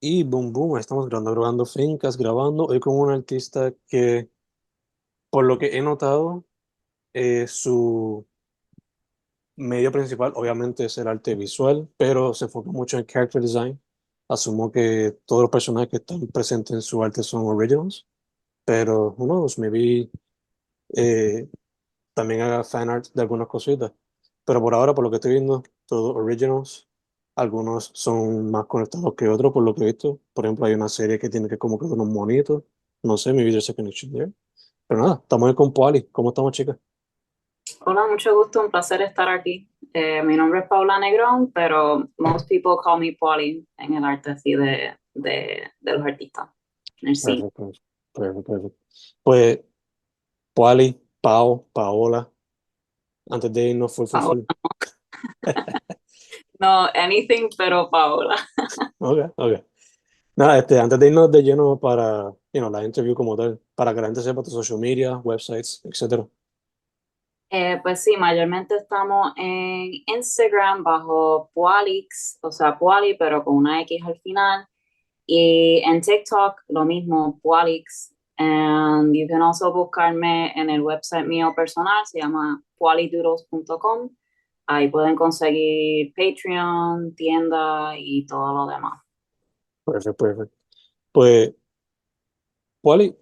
Y boom, boom, estamos grabando FENcast, grabando hoy con un artista que, por lo que he notado, su medio principal obviamente es el arte visual, pero se enfoca mucho en character design. Asumo que todos los personajes que están presentes en su arte son originals, pero who knows, maybe eh, también haga fan art de algunas cositas. Pero por ahora, por lo que estoy viendo, todos originals. Algunos son más conectados que otros, por lo que he visto. Por ejemplo, hay una serie que tiene que como que unos monitos. No sé, maybe there's a connection there. Pero nada, estamos ahí con Puali. ¿Cómo estamos, chicas? Hola, mucho gusto, un placer estar aquí. Mi nombre es Paula Negrón, pero most people call me Puali en el arte así de los artistas. Sí, Perfecto, perfecto, perfecto. Pues, Puali, Paola, antes de irnos full. Paola. No, anything pero Paola. Ok, ok. Nada, antes de irnos de lleno para, la interview como tal, para que la gente sepa tu social media, websites, etcétera. Pues sí, mayormente estamos en Instagram bajo Pualix, o sea, Puali, pero con una X al final. Y en TikTok lo mismo, Pualix. And you can also buscarme en el website mío personal, se llama pualidoodles.com. Ahí pueden conseguir Patreon, tienda y todo lo demás. Perfecto, perfecto. Pues, Puali,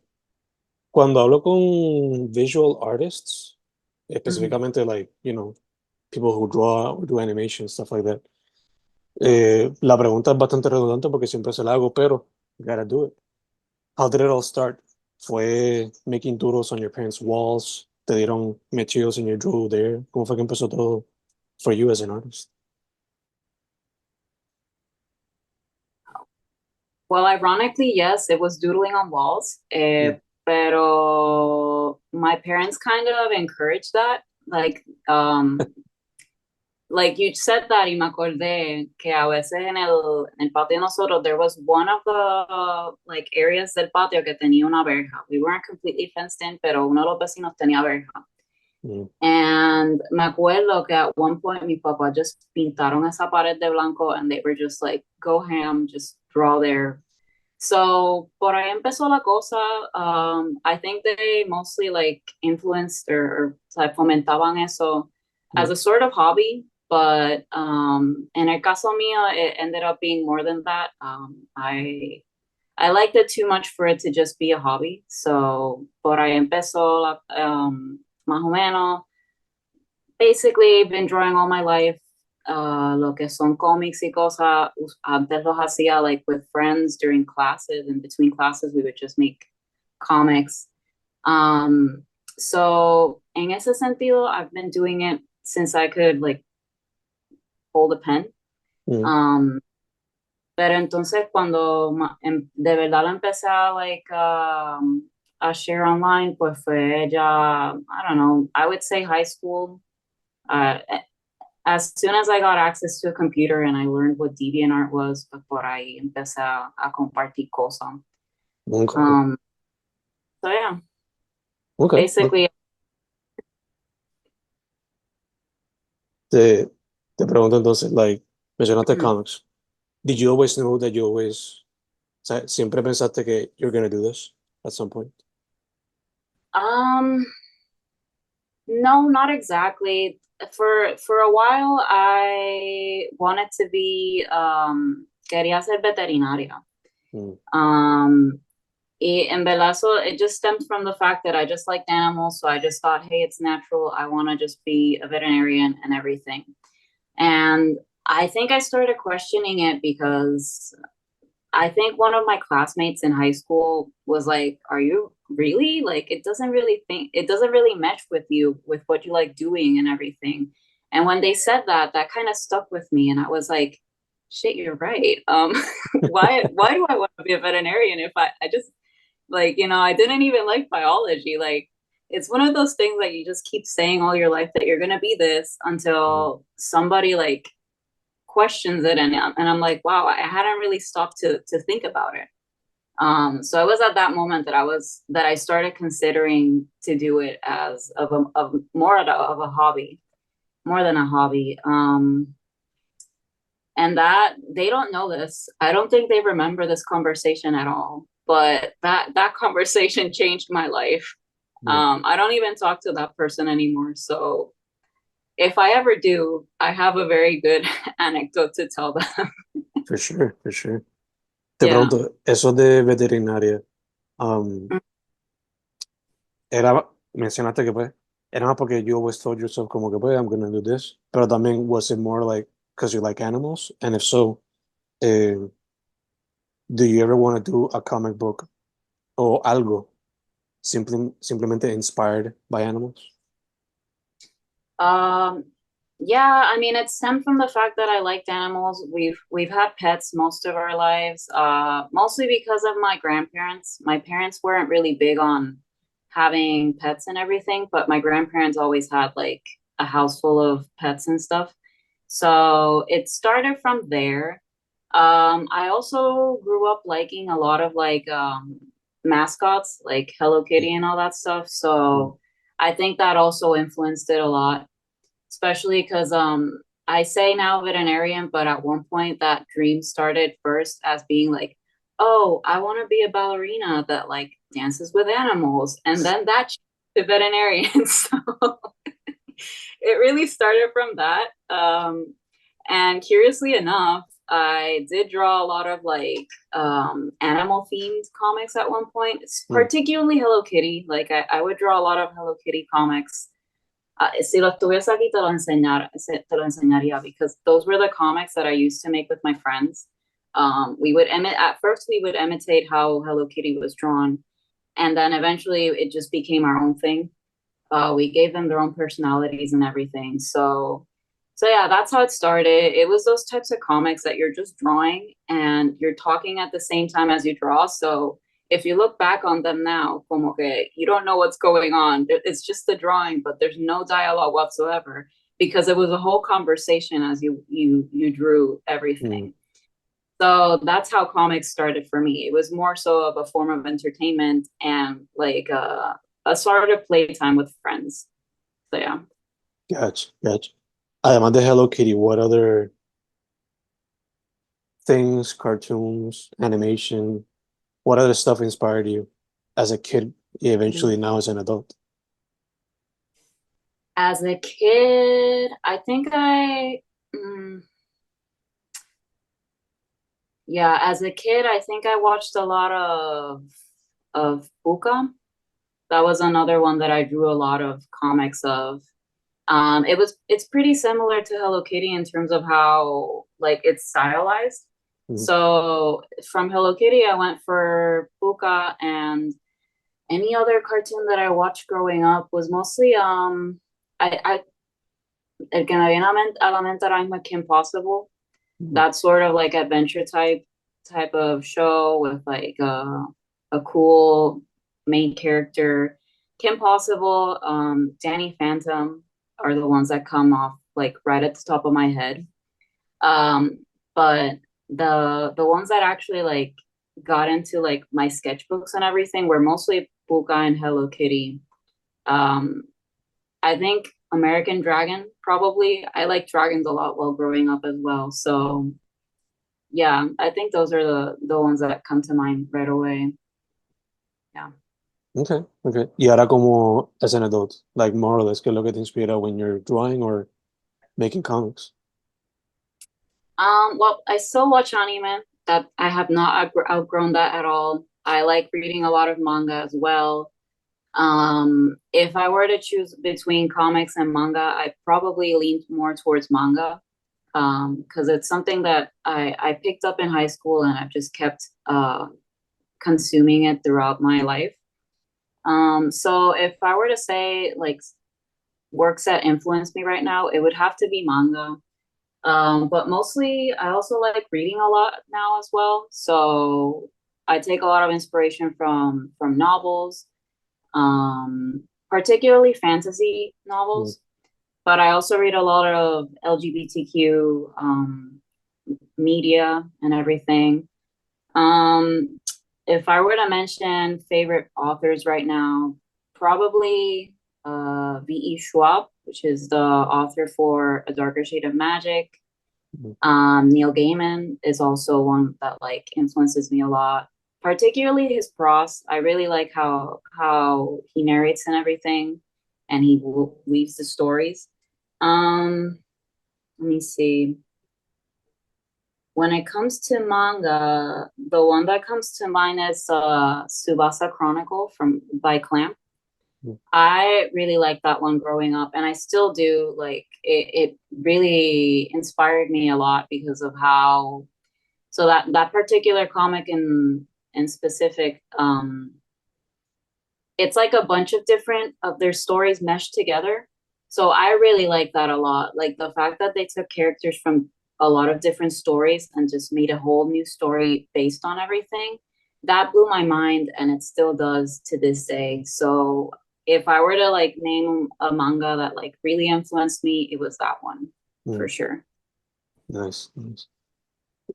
cuando hablo con visual artists, Ujú. específicamente like, people who draw or do animation, stuff like that, la pregunta es bastante redundante porque siempre se la hago, pero you gotta do it. How did it all start? ¿Fue making doodles on your parents' walls? ¿Te dieron materials and you drew there? ¿Cómo fue que empezó todo for you as an artist? Well, ironically, yes, it was doodling on walls, Mm. pero my parents kind of encouraged that. Like you said that y me acordé que a veces en el patio de nosotros, there was one of the like areas del patio que tenía una verja. We weren't completely fenced in, pero uno de los vecinos tenía verja. Mm. And me acuerdo que at one point mi papá just pintaron esa pared de blanco and they were just like, go ham, just draw there. So, por ahí empezó la cosa. I think they mostly like influenced or like, fomentaban eso Yeah. as a sort of hobby. But en el caso mío, it ended up being more than that. I liked it too much for it to just be a hobby. So, por ahí empezó más o menos. Basically, been drawing all my life. Lo que son cómics y cosas, antes los hacía like with friends during classes. In between classes, we would just make comics. Um, so, en ese sentido, I've been doing it since I could like hold a pen. Mm. Um, pero entonces cuando de verdad lo empecé a a share online, pues fue ya, I don't know, I would say high school. Uh, as soon as I got access to a computer and I learned what DeviantArt was, pues por ahí empecé a compartir cosas. Okay. Um, so yeah, Okay. basically, Te, te pregunto entonces, like, mencionaste comics. Did you always know that o sea, siempre pensaste que you're gonna do this at some point? um, no, not exactly. For a while, I wanted to be quería ser veterinaria. Mm. Um, en verdad, so it just stems from the fact that I just liked animals, so I just thought, hey, it's natural. I want to just be a veterinarian and everything. And I think I started questioning it because I think one of my classmates in high school was like, "Are you really like it doesn't really mesh with you with what you like doing and everything." And when they said that, that kind of stuck with me, and I was like, "Shit, you're right. Why do I want to be a veterinarian if I just like I didn't even like biology. Like it's one of those things that you just keep saying all your life that you're gonna be this Mm. until somebody like questions it and I'm like, wow, I hadn't really stopped to think about it. So it was at that moment that I started considering to do it as of more of a hobby, more than a hobby. And that they don't know this. I don't think they remember this conversation at all. But that conversation changed my life. Yeah, I don't even talk to that person anymore. So if I ever do, I have a very good anecdote to tell them. for sure, for sure. Te Yeah. pregunto, eso de veterinaria, um, era, mencionaste que pues, era más porque you always told yourself como que pues, I'm gonna do this, pero también was it more like because you like animals? And if so, eh, do you ever want to do a comic book o algo simplemente inspired by animals? Um, yeah, I mean, it stemmed from the fact that I liked animals. We've had pets most of our lives, mostly because of my grandparents. My parents weren't really big on having pets and everything, but my grandparents always had like a house full of pets and stuff. So it started from there. I also grew up liking a lot of like mascots, like Hello Kitty and all that stuff. Mm, So I think that also influenced it a lot, especially because I say now veterinarian, but at one point that dream started first as being like, oh, I want to be a ballerina that like dances with animals, and then that to veterinarian. So it really started from that. And curiously enough, I did draw a lot of like animal themed comics at one point, mm, particularly Hello Kitty. Like I would draw a lot of Hello Kitty comics. Si lo estuviese aquí te lo enseñaría because those were the comics that I used to make with my friends. We would at first we would imitate how Hello Kitty was drawn, and then eventually it just became our own thing. We gave them their own personalities and everything. So yeah, that's how it started. It was those types of comics that you're just drawing and you're talking at the same time as you draw. So if you look back on them now, como que you don't know what's going on. It's just the drawing, but there's no dialogue whatsoever because it was a whole conversation as you drew mm. everything. So that's how comics started for me. It was more so of a form of entertainment and like a sort of playtime with friends. So yeah. Gotcha, gotcha. Además de Hello Kitty, what other things, cartoons, animation, what other stuff inspired you as a kid, eventually now as an adult? As a kid, I think mm, yeah, as a kid, I think I watched a lot of Puka. That was another one that I drew a lot of comics of. It's pretty similar to Hello Kitty in terms of how like it's stylized. Mhm. So from Hello Kitty, I went for Puka, and any other cartoon that I watched growing up was mostly I el que me viene a la mente ahora mismo es Kim Possible. Mhm. That sort of like adventure type of show with like a cool main character. Kim Possible, Danny Phantom are the ones that come off like right at the top of my head. But the ones that actually like got into like my sketchbooks and everything were mostly Puka and Hello Kitty. Um, I think American Dragon probably. I like dragons a lot while growing up as well. So yeah, I think those are the ones that come to mind right away. Yeah. Okay, okay. Y ahora como as an adult, like more or less, ¿qué es lo que te inspira when you're drawing or making comics? Well, I still watch anime. That I have not outgrown that at all. I like reading a lot of manga as well. If I were to choose between comics and manga, I probably lean more towards manga. Because it's something that I picked up in high school and I've just kept consuming it throughout my life. So if I were to say like works that influence me right now, it would have to be manga. But mostly I also like reading a lot now as well. So I take a lot of inspiration from novels, particularly fantasy Mm. novels. But I also read a lot of LGBTQ media and everything. Um, if I were to mention favorite authors right now, probably V.E. Schwab, which is the author for A Darker Shade of Magic. Neil Gaiman is also one that like influences me a lot, particularly his prose. I really like how he narrates and everything, and he weaves the stories. Um, Let me see. When it comes to manga, the one that comes to mind is Tsubasa Chronicle from by Clamp. I really liked that one growing up, and I still do. Like it really inspired me a lot because of how. So that particular comic in specific, it's like a bunch of different of their stories meshed together. So I really like that a lot. Like the fact that they took characters from a lot of different stories and just made a whole new story based on everything. That blew my mind, and it still does to this day. So if I were to like name a manga that like really influenced me, it was that one for Mm, sure. nice, nice.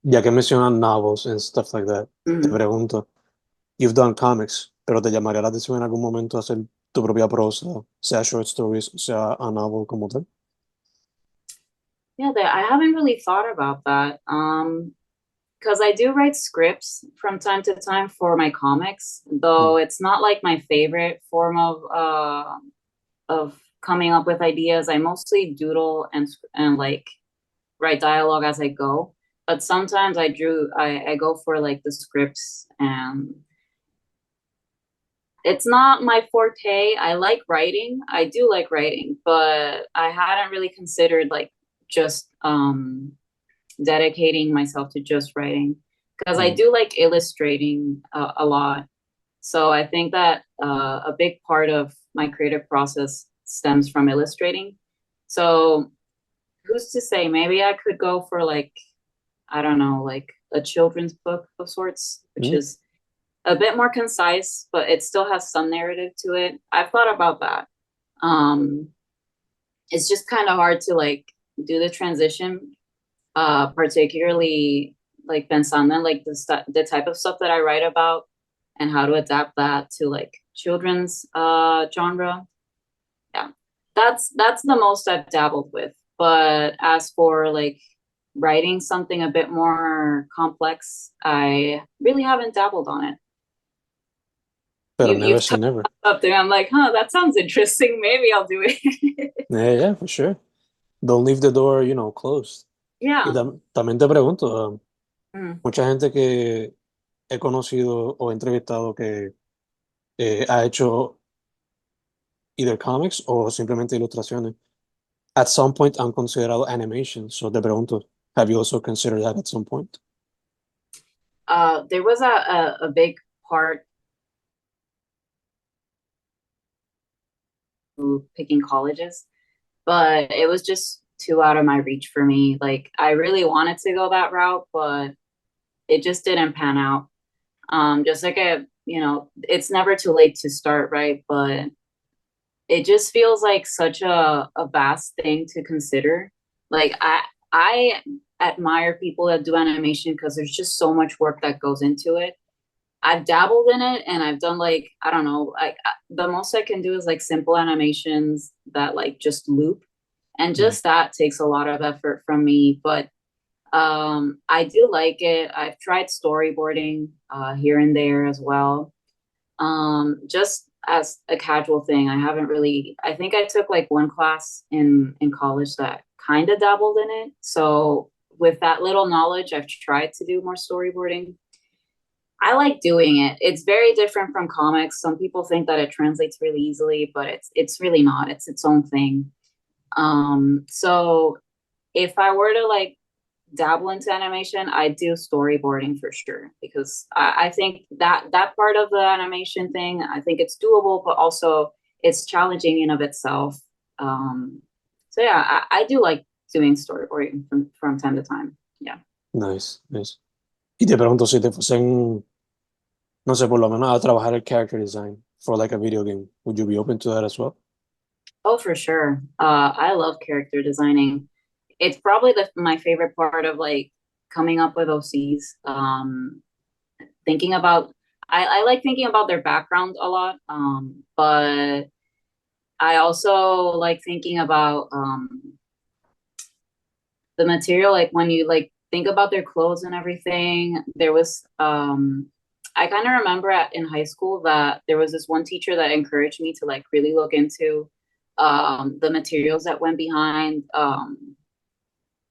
Ya que mencionan novels and stuff like that, te Mhm. pregunto, you've done comics, pero ¿te llamaría la atención en algún momento hacer tu propia prosa, sea short stories, sea a novel como tal? Yeah, that I haven't really thought about that. Because I do write scripts from time to time for my comics, Mm, though it's not like my favorite form of coming up with ideas. I mostly doodle and like write dialogue as I go. But sometimes I go for like the scripts, and it's not my forte. I like writing. I do like writing, but I hadn't really considered like just dedicating myself to just writing because I mm, do like illustrating a lot. So I think that a big part of my creative process stems from illustrating. So who's to say? Maybe I could go for like, I don't know, like a children's book of sorts, which mm. is a bit more concise, but it still has some narrative to it. I've thought about that. Um, it's just kind of hard to like do the transition, particularly like pensando en like the type of stuff that I write about and how to adapt that to like children's genre. Yeah, that's the most I've dabbled with. But as for like writing something a bit more complex, I really haven't dabbled on it. Pero never You've say touched never. up there. I'm like, huh, that sounds interesting. Maybe I'll do it. Yeah, yeah, for sure. Don't leave the door, closed. Y Yeah. también te pregunto, Mm. mucha gente que he conocido o entrevistado que ha hecho either comics o simplemente ilustraciones, at some point han considerado animation. So te pregunto, have you also considered that at some point? There was a big part of picking colleges, but it was just too out of my reach for me. Like I really wanted to go that route, but it just didn't pan out. Just like it's never too late to start, right? But it just feels like such a vast thing to consider. Like I admire people that do animation because there's just so much work that goes into it. I've dabbled in it and I've done like I don't know, like the most I can do is like simple animations that like just loop, and Mm. just that takes a lot of effort from me. But I do like it. I've tried storyboarding here and there as well, just as a casual thing. I haven't really. I think I took like one class in college that kind of dabbled in it. So with that little knowledge, I've tried to do more storyboarding. I like doing it. It's very different from comics. Some people think that it translates really easily, but it's really not. It's its own thing. So if I were to like dabble into animation, I do storyboarding for sure because I think that part of the animation thing, I think it's doable, but also it's challenging in of itself. So yeah, I do like doing storyboarding from time to time. Yeah. Nice, nice. Y te pregunto si te fuesen, no sé, por lo menos a trabajar el character design for like a video game, would you be open to that as well? Oh, for sure. I love character designing. It's probably my favorite part of like coming up with OCs. Thinking about I like thinking about their background a lot. But I also like thinking about the material, like when you like think about their clothes and everything, there was I kind of remember in high school that there was this one teacher that encouraged me to like really look into the materials that went behind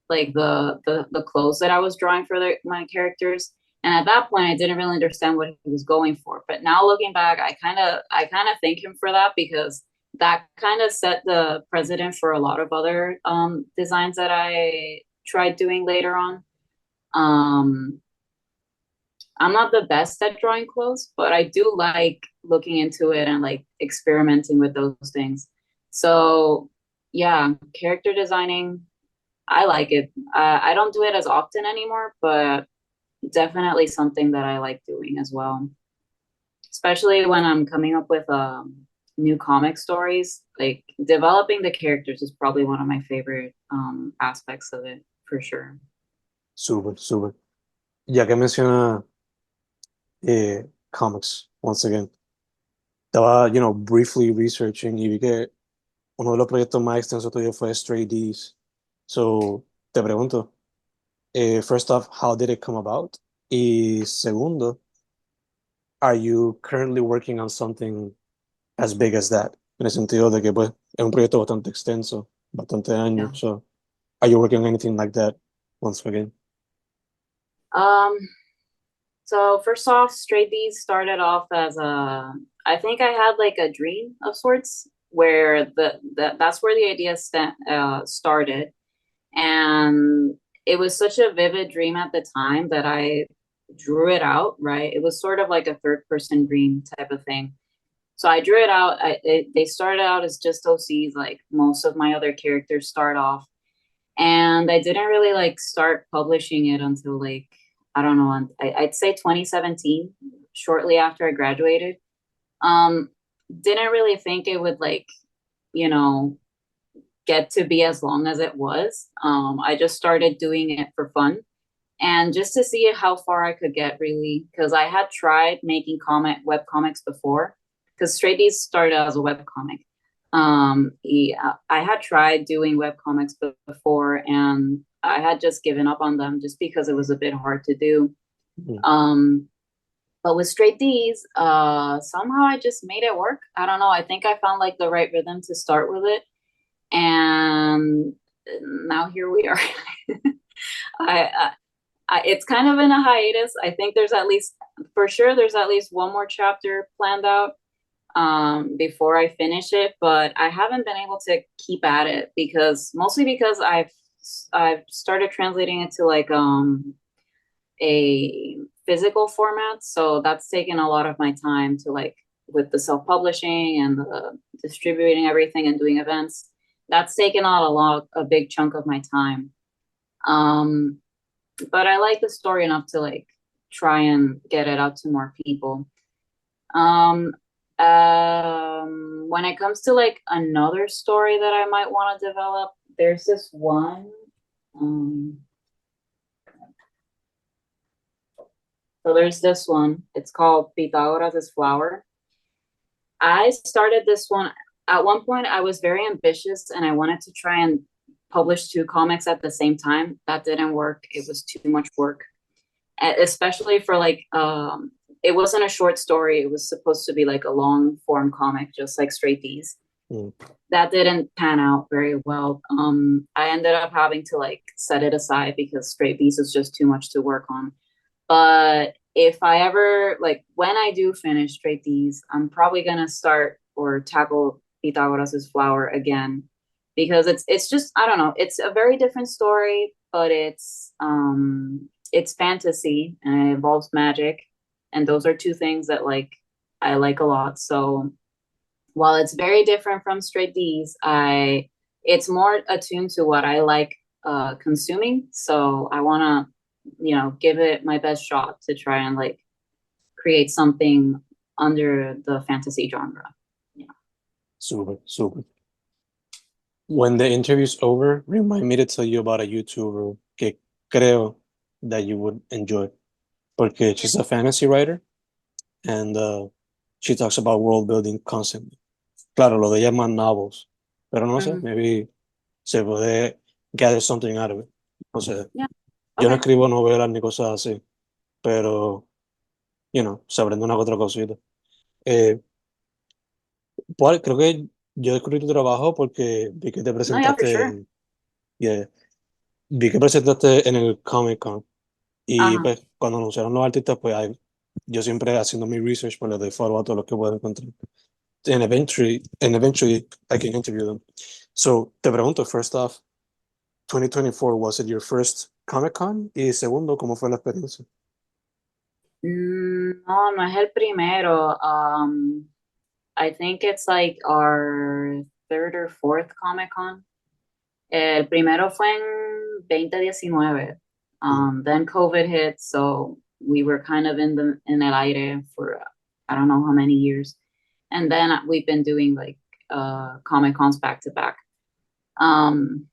like the clothes that I was drawing for my characters. And at that point, I didn't really understand what he was going for. But now looking back, I kind of thank him for that, because that kind of set the precedent for a lot of other designs that I tried doing later on. Um, I'm not the best at drawing clothes, but I do like looking into it and like experimenting with those things. So yeah, character designing, I like it. I don't do it as often anymore, but definitely something that I like doing as well. Especially when I'm coming up with new comic stories. Like developing the characters is probably one of my favorite aspects of it, for sure. Súper, súper. Ya que menciona comics, once again, estaba, briefly researching y vi que uno de los proyectos más extensos tuyo fue Stray Ds. So, te pregunto, first off, how did it come about? Y segundo, are you currently working on something as big as that? En el sentido de que, pues, es un proyecto bastante extenso, bastante Yeah. años. So, are you working on anything like that once again? Um, so first off, Straight D's started off as I think I had like a dream of sorts where that's where the idea started. And it was such a vivid dream at the time that I drew it out, right? It was sort of like a third person dream type of thing. So I drew it out. They started out as just OCs, like most of my other characters start off. And I didn't really like start publishing it until like, I don't know, I'd say 2017, shortly after I graduated. Um, didn't really think it would like, you know, get to be as long as it was. I just started doing it for fun and just to see how far I could get, really, because I had tried making web comics before. Because Stray D's started as a web comic. I had tried doing web comics before, and I had just given up on them just because it was a bit hard to do. Mhm. But with Straight D's, somehow I just made it work. I don't know. I think I found like the right rhythm to start with it, and now here we are. I, it's kind of in a hiatus. I think there's at least, for sure, there's at least one more chapter planned out before I finish it, but I haven't been able to keep at it mostly because I've started translating it to like a physical format, so that's taken a lot of my time to like with the self-publishing and the distributing everything and doing events. That's taken out a big chunk of my time. Um, but I like the story enough to like try and get it out to more people. Um, when it comes to like another story that I might want to develop, there's this one. So there's this one. It's called Pythagoras' Flower. I started this one at one point. I was very ambitious and I wanted to try and publish two comics at the same time. That didn't work. It was too much work, especially for like it wasn't a short story. It was supposed to be like a long form comic, just like Straight D's. Mm. That didn't pan out very well. I ended up having to like set it aside because Straight D's is just too much to work on. But if I ever like when I do finish Straight D's, I'm probably gonna start or tackle Pythagoras' Flower again, because it's just, I don't know, it's a very different story, but it's fantasy and it involves magic, and those are two things that like I like a lot. So while it's very different from Straight D's, it's more attuned to what I like consuming. So I want to, give it my best shot to try and like create something under the fantasy genre. Yeah. Super, super. When the interview's over, remind me to tell you about a YouTuber que creo that you would enjoy. Porque she's a fantasy writer and she talks about world building constantly. Claro, lo de ella es más novels, pero no sé, Mhm. maybe se puede gather something out of it. O sea, Yeah. yo no Okay. escribo novelas ni cosas así, pero, se aprende una que otra cosita. Eh, Creo que yo descubrí tu trabajo porque vi que te No, yeah, for presentaste sure. yeah, vi que presentaste en el Comic Con y Uh-huh. pues cuando anunciaron los artistas, pues yo siempre haciendo mi research, pues les doy follow a todos los que puedo encontrar. And eventually I can interview them. So, te pregunto, first off, 2024, was it your first Comic Con? Y segundo, ¿cómo fue la experiencia? No, no es el primero. I think it's like our third or fourth Comic Con. El primero fue en 2019. Mm, Then COVID hit, so we were kind of in el aire for I don't know how many years, and then we've been doing like Comic Cons back to back. Um,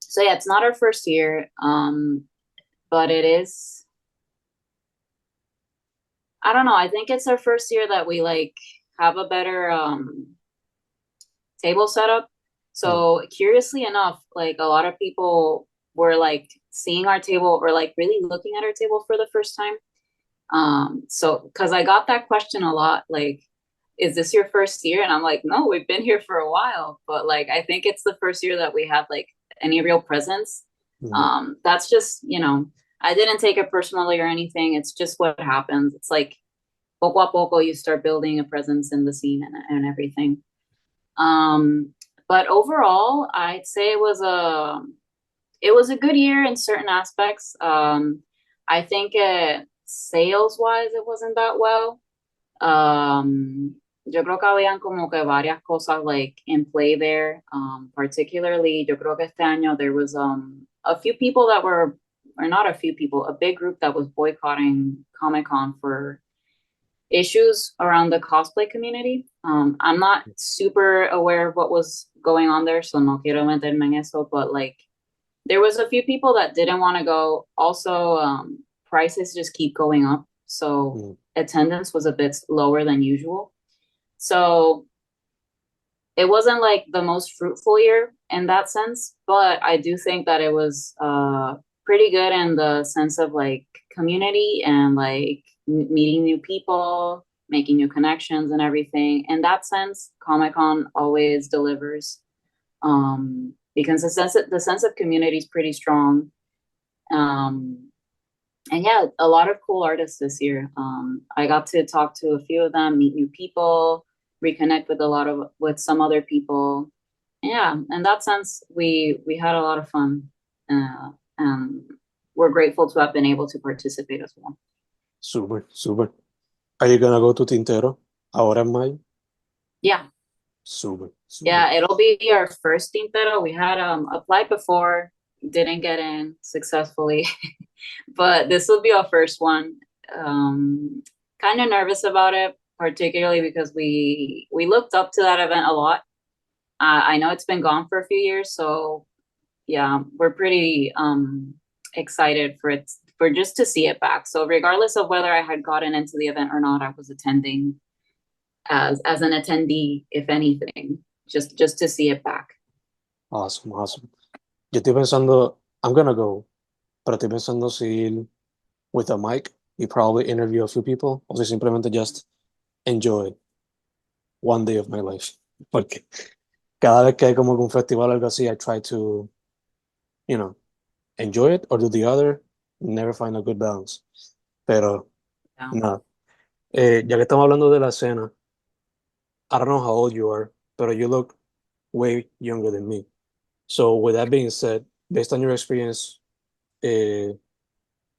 so yeah, it's not our first year, but it is. I don't know. I think it's our first year that we like have a better table setup. mm, So curiously enough, like a lot of people were like seeing our table or like really looking at our table for the first time. So because I got that question a lot, like, is this your first year? And I'm like, no, we've been here for a while, but like I think it's the first year that we have like any real presence. mm. That's just, I didn't take it personally or anything. It's just what happens. It's like poco a poco you start building a presence in the scene and everything. Um, but overall, I'd say it was a good year in certain aspects. I think sales wise, it wasn't that well. Yo creo que habían como que varias cosas like in play there. Particularly, yo creo que este año there was a few people that were, or not a few people, a big group that was boycotting Comic Con for issues around the cosplay community. I'm not super aware of what was going on there, so no quiero meterme en eso, but like there was a few people that didn't want to go. Also, prices just keep going up, so Mm. attendance was a bit lower than usual. So it wasn't like the most fruitful year in that sense, but I do think that it was pretty good in the sense of like community and like meeting new people, making new connections and everything. In that sense, Comic Con always delivers because the sense of community is pretty strong. Um, and yeah, a lot of cool artists this year. I got to talk to a few of them, meet new people, reconnect with some other people. Yeah, in that sense, we had a lot of fun, and we're grateful to have been able to participate as well. Super, super. Are you gonna go to Tintero ahora en mayo? Yeah, Super, super. yeah, it'll be our first Tintero. We had applied before, didn't get in successfully, but this will be our first one. Um, Kind of nervous about it, particularly because we looked up to that event a lot. I know it's been gone for a few years, so yeah, we're pretty excited for just to see it back. So regardless of whether I had gotten into the event or not, I was attending as an attendee, if anything, just to see it back. Awesome, awesome. Yo estoy pensando, I'm gonna go, pero estoy pensando si ir with a mic y probably interview a few people, o si simplemente just enjoy one day of my life. Porque cada vez que hay como que un festival o algo así, I try to, you know, enjoy it or do the other, never find a good balance. Pero Yeah. nada, ya que estamos hablando de la escena, I don't know how old you are, but you look way younger than me. So with that being said, based on your experience uh,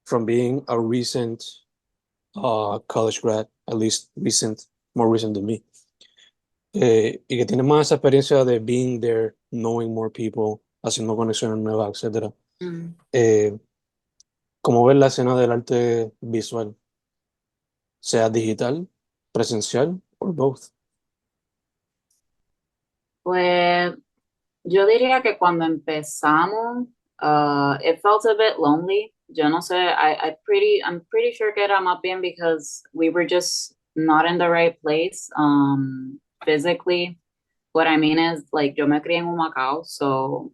from being a recent college grad, at least recent, more recent than me, y que tienes más esa experiencia de being there, knowing more people, haciendo conexiones nuevas, etcétera. Mm. Eh, ¿Cómo ves la escena del arte visual? Sea digital, presencial, or both? Pues yo diría que cuando empezamos, it felt a bit lonely. Yo no sé, I'm pretty sure que era más bien because we were just not in the right place, physically. What I mean is, like, yo me crié en Humacao, so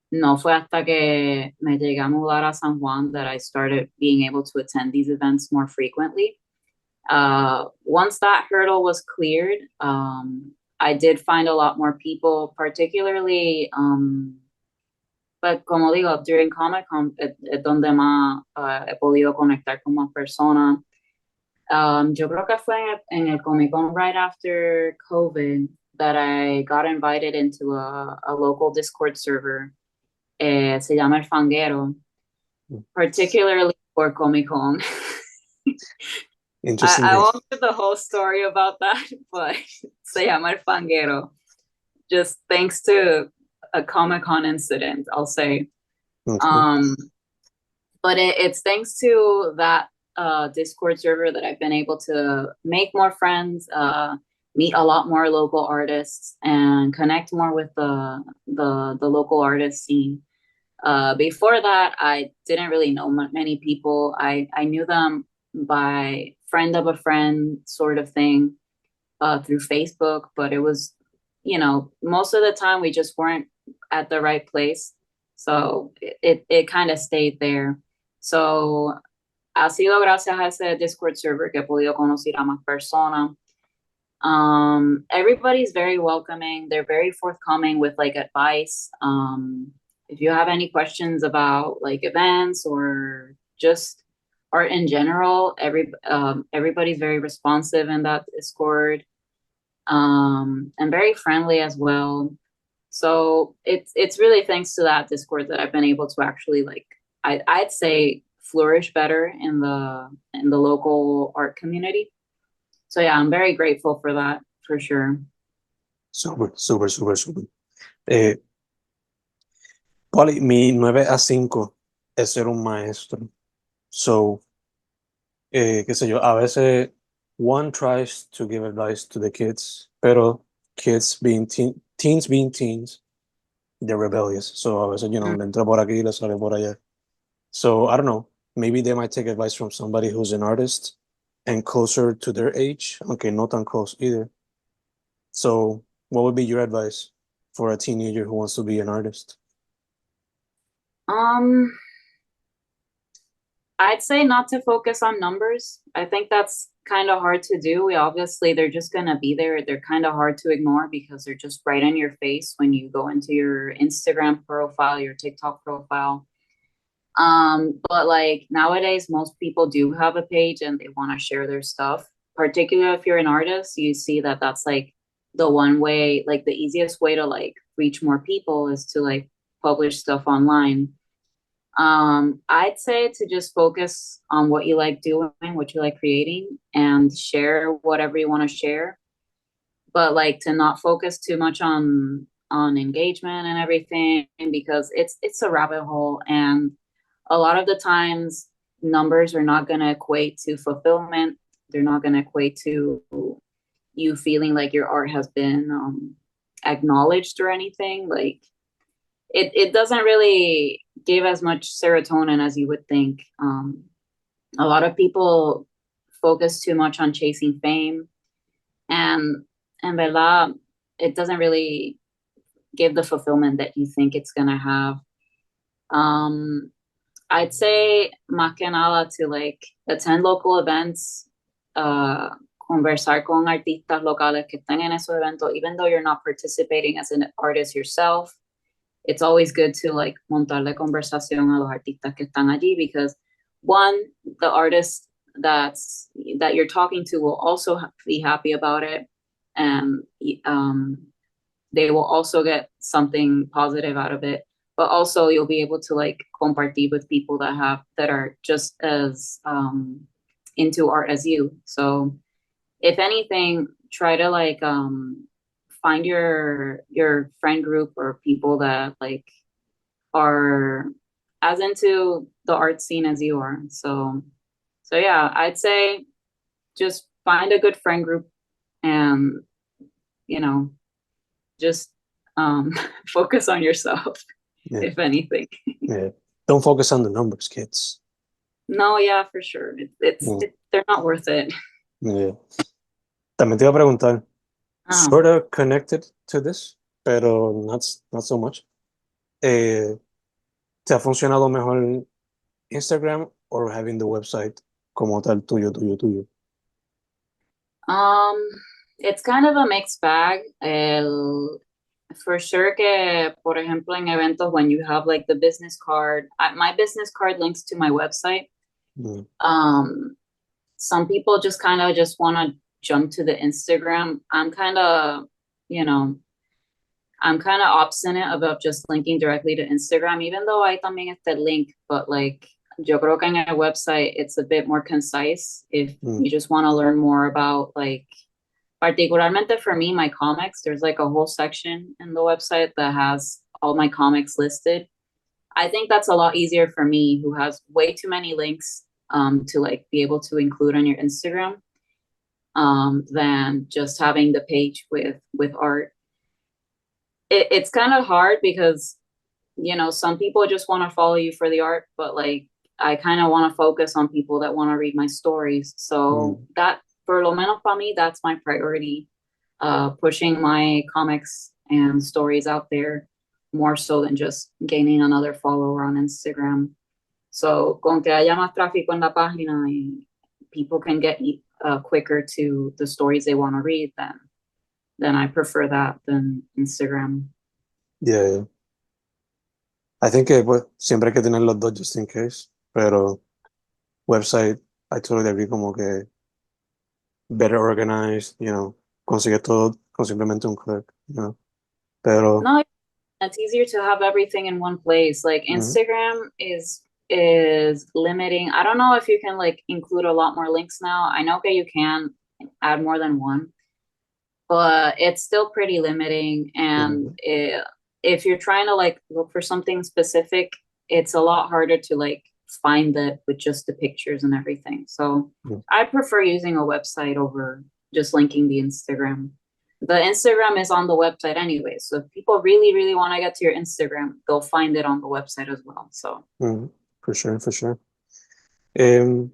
No fue hasta que me llegué a mudar a San Juan that I started being able to attend these events more frequently. Once that hurdle was cleared, I did find a lot more people, particularly, but como digo, during Comic Con es donde más he podido conectar con más personas. Yo creo que fue en el Comic Con right after COVID that I got invited into a local Discord server. Se llama El Fanguero, particularly for Comic Con. Interesting I name. won't give the whole story about that, but se llama El Fanguero. Just thanks to a Comic Con incident, I'll say. Okay. But it's thanks to that Discord server that I've been able to make more friends, meet a lot more local artists, and connect more with the local artist scene. Before that, I didn't really know many people. I knew them by friend of a friend sort of thing through Facebook, but it was, most of the time we just weren't at the right place. So it kind of stayed there. So ha sido gracias a ese Discord server que he podido conocer a más personas. Everybody's very welcoming. They're very forthcoming with like advice. If you have any questions about like events or just art in general, everybody's very responsive in that Discord, and very friendly as well. So it's really thanks to that Discord that I've been able to actually like I'd say flourish better in the local art community. So yeah, I'm very grateful for that for sure. Súper, súper, súper, súper. Puali, mi 9 a 5 es ser un maestro. So, qué sé yo, a veces one tries to give advice to the kids, pero kids being teens being teens, they're rebellious. So a veces, Mm. le entra por aquí y le sale por allá. So I don't know, maybe they might take advice from somebody who's an artist and closer to their age, aunque no tan close either. So what would be your advice for a teenager who wants to be an artist? I'd say not to focus on numbers. I think that's kind of hard to do. They're just gonna be there. They're kind of hard to ignore because they're just right in your face when you go into your Instagram profile, your TikTok profile. But like nowadays, most people do have a page and they want to share their stuff. Particularly if you're an artist, you see that that's like the one way, like the easiest way to like reach more people is to like publish stuff online. I'd say to just focus on what you like doing, what you like creating, and share whatever you want to share. But like to not focus too much on engagement and everything because it's a rabbit hole, and a lot of the times numbers are not going to equate to fulfillment. They're not going to equate to you feeling like your art has been acknowledged or anything. Like it doesn't really give as much serotonin as you would think. A lot of people focus too much on chasing fame, and verdad, it doesn't really give the fulfillment that you think it's gonna have. I'd say más que nada to like attend local events, conversar con artistas locales que estén en esos eventos, even though you're not participating as an artist yourself. It's always good to like montarle conversación a los artistas que están allí because one, the artist that you're talking to will also be happy about it, and they will also get something positive out of it. But also you'll be able to like compartir with people that are just as into art as you. So if anything, try to like find your friend group or people that like are as into the art scene as you are. So yeah, I'd say just find a good friend group and just focus on yourself. Yeah. If anything. Yeah. Don't focus on the numbers, kids. No, yeah, for sure. They're not worth it. Yeah. También te iba a preguntar, sort of connected to this, pero not so much. Eh, ¿Te ha funcionado mejor Instagram o having the website como tal tuyo, tuyo, tuyo? Um, it's kind of a mixed bag. For sure que, por ejemplo, en eventos when you have like the business card, my business card links to my website. Mm, Um, some people just kind of just want to jump to the Instagram. You know, I'm kind of obstinate about just linking directly to Instagram, even though I también este link, but like yo creo que en a website it's a bit more concise if mm, you just want to learn more about like particularmente for me, my comics, there's like a whole section in the website that has all my comics listed. I think that's a lot easier for me who has way too many links to like be able to include on your Instagram than just having the page with art. It's kind of hard because some people just want to follow you for the art, but like I kind of want to focus on people that want to read my stories. So mm. that for lo menos para mí, that's my priority. Pushing my comics and stories out there more so than just gaining another follower on Instagram. So con que haya más tráfico en la página y people can get quicker to the stories they want to read, then I prefer that than Instagram. Yeah, yeah. I think que pues, siempre hay que tener los dos just in case, pero website, I totally agree como que better organized, consigue todo con simplemente un click, pero No, it's easier to have everything in one place. Like mm, Instagram is limiting. I don't know if you can like include a lot more links now. I know that you can add more than one, but it's still pretty limiting. And mm, if you're trying to like look for something specific, it's a lot harder to like find that with just the pictures and everything. So mm, I prefer using a website over just linking the Instagram. The Instagram is on the website anyway. So if people really, really want to get to your Instagram, they'll find it on the website as well. So for sure, for sure. Em,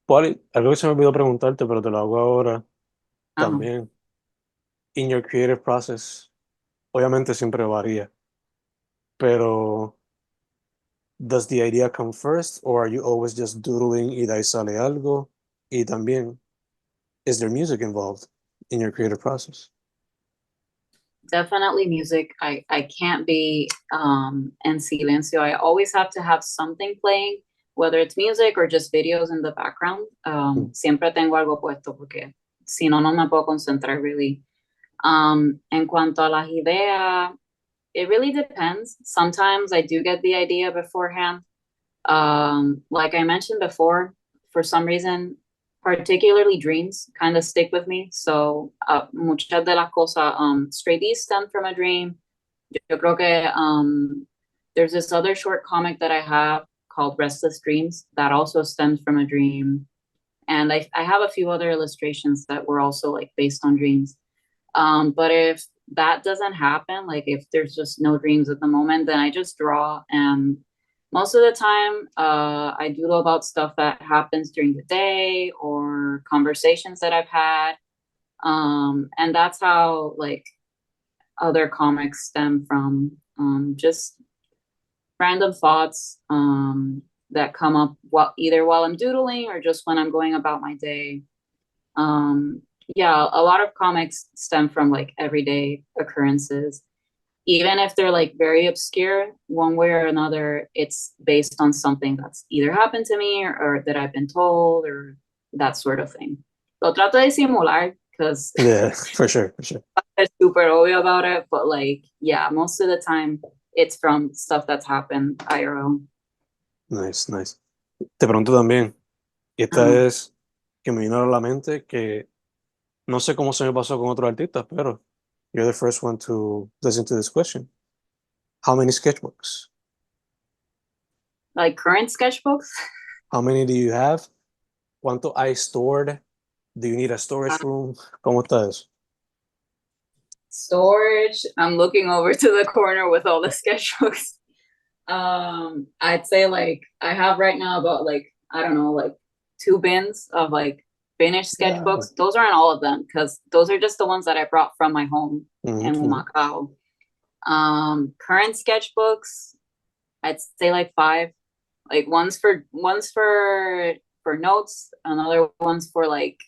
Puali, algo que se me olvidó preguntarte, pero te lo hago ahora uh-huh. también. In your creative process, obviamente siempre varía, pero does the idea come first or are you always just doodling y de ahí sale algo? Y también, is there music involved in your creative process? Definitely music. I can't be en silencio. I always have to have something playing, whether it's music or just videos in the background. Mm, Siempre tengo algo puesto porque si no, no me puedo concentrar really. En cuanto a las ideas, it really depends. Sometimes I do get the idea beforehand. Like I mentioned before, for some reason, particularly dreams kind of stick with me. So muchas de las cosas, Stray D's stem from a dream. Yo creo que there's this other short comic that I have called Restless Dreams that also stems from a dream. And I have a few other illustrations that were also like based on dreams. But if that doesn't happen, like if there's just no dreams at the moment, then I just draw. And most of the time, I doodle about stuff that happens during the day or conversations that I've had. And that's how like other comics stem from just random thoughts that come up either while I'm doodling or just when I'm going about my day. Um, yeah, a lot of comics stem from like everyday occurrences. Even if they're like very obscure, one way or another, it's based on something that's either happened to me or that I've been told or that sort of thing. Lo trato de simular because yeah, for sure, for sure. I'm super obvious about it, but like, yeah, most of the time it's from stuff that's happened IRL. Nice, nice. Te pregunto también, y esta Uh-huh. es que me vino a la mente que no sé cómo se me pasó con otros artistas, pero you're the first one to listen to this question. How many sketchbooks? Like current sketchbooks. How many do you have? ¿Cuánto hay stored? Do you need a storage room? ¿Cómo está eso? Storage. I'm looking over to the corner with all the sketchbooks. I'd say like I have right now about like I don't know like two bins of like finished Yeah. sketchbooks. Those aren't all of them because those are just the ones that I brought from my home Mhm, in mhm. Humacao. Current sketchbooks, I'd say like 5. Like one's for notes, another one's for like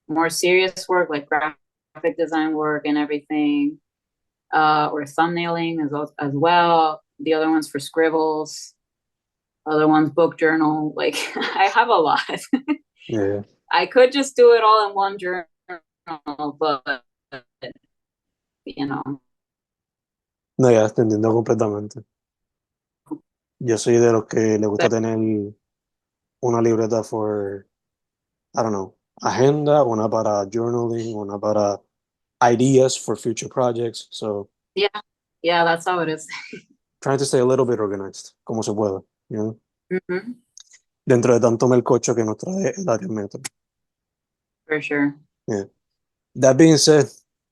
more serious work, like graphic design work and everything, or thumbnailing as well. The other one's for scribbles. Other one's book journal. Like I have a lot. Yeah. I could just do it all in one journal, but you know, No, ya te entiendo completamente. Yo soy de los que le gusta but tener una libreta for, I don't know, agenda, una para journaling, una para ideas for future projects. So yeah, yeah, that's how it is. trying to stay a little bit organized, como se pueda, you know? Mm-hmm, Dentro de tanto melcocho que nos trae el área metro. for sure. Yeah. That being said,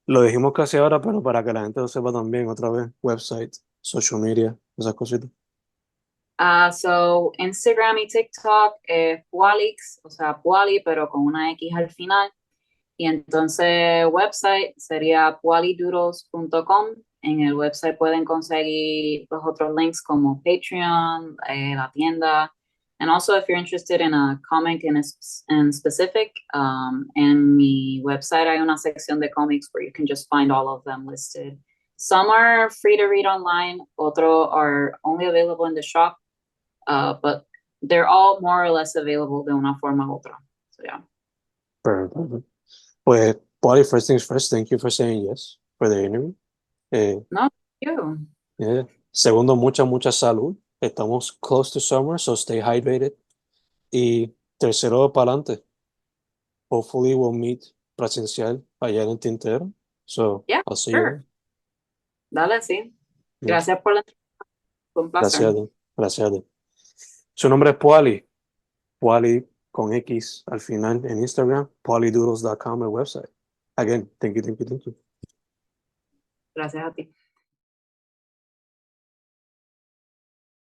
lo dijimos casi ahora, pero para que la gente lo sepa también, otra vez, website, social media, esas cositas. So Instagram y TikTok, Pualix, o sea, Puali, pero con una X al final. Y entonces website sería pualidoodles.com. En el website pueden conseguir los otros links como Patreon, la tienda. And also if you're interested in a comic in specific, en mi website hay una sección de comics where you can just find all of them listed. Some are free to read online, otros are only available in the shop, but they're all more or less available de una forma u otra. So yeah. Perfect. Pues, Pauli, first things first, thank you for saying yes for the interview. No, you. Yeah. Segundo, mucha salud. Estamos close to summer, so stay hydrated. Y tercero, para adelante. Hopefully we'll meet presencial allá en el Tintero. So, Yeah, I'll see you sure. there. Dale, sí. Yeah. Gracias por la entrevista. Fue un placer. Gracias a ti. Gracias a ti. Su nombre es Puali. Puali con X al final en Instagram. PualiDoodles.com, el website. Again, thank you. Gracias a ti.